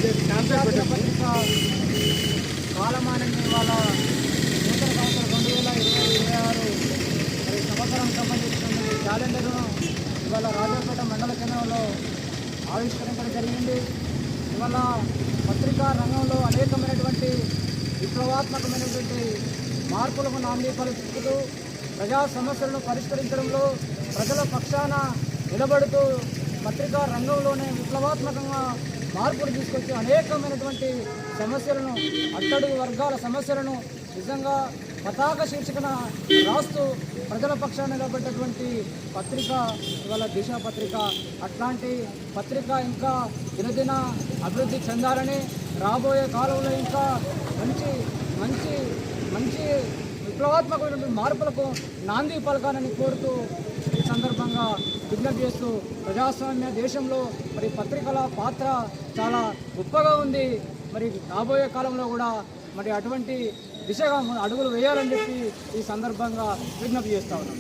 పత్రిక కాలమానాన్ని వాళ్ళ నూతన సంవత్సరం 2026 మరి సంవత్సరానికి సంబంధించినటువంటి క్యాలెండర్ను ఇవాళ రాజాపేట మండల కేంద్రంలో ఆవిష్కరించడం జరిగింది. ఇవాళ పత్రికా రంగంలో అనేకమైనటువంటి విప్లవాత్మకమైనటువంటి మార్పులకు నాంది పలుకుతూ ప్రజా సమస్యలను పరిష్కరించడంలో ప్రజల పక్షాన నిలబడుతూ పత్రికా రంగంలోనే విప్లవాత్మకంగా మార్పులు తీసుకొచ్చి అనేకమైనటువంటి సమస్యలను, అట్టడుగు వర్గాల సమస్యలను నిజంగా పతాక శీర్షికన రాస్తూ ప్రజల పక్షాన నిలబడ్డటువంటి పత్రిక ఇవాళ దిశ పత్రిక. అట్లాంటి పత్రిక ఇంకా దినదిన అభివృద్ధి చెందాలని, రాబోయే కాలంలో ఇంకా మంచి మంచి మంచి విప్లవాత్మకమైనటువంటి మార్పులకు నాంది పలకాలని కోరుతూ ఈ సందర్భంగా విజ్ఞప్తి చేస్తూ, ప్రజాస్వామ్య దేశంలో మరి పత్రికల పాత్ర చాలా గొప్పగా ఉంది. మరి రాబోయే కాలంలో కూడా మరి అటువంటి దిశగా అడుగులు వేయాలని చెప్పి ఈ సందర్భంగా విజ్ఞప్తి చేస్తా ఉన్నాం.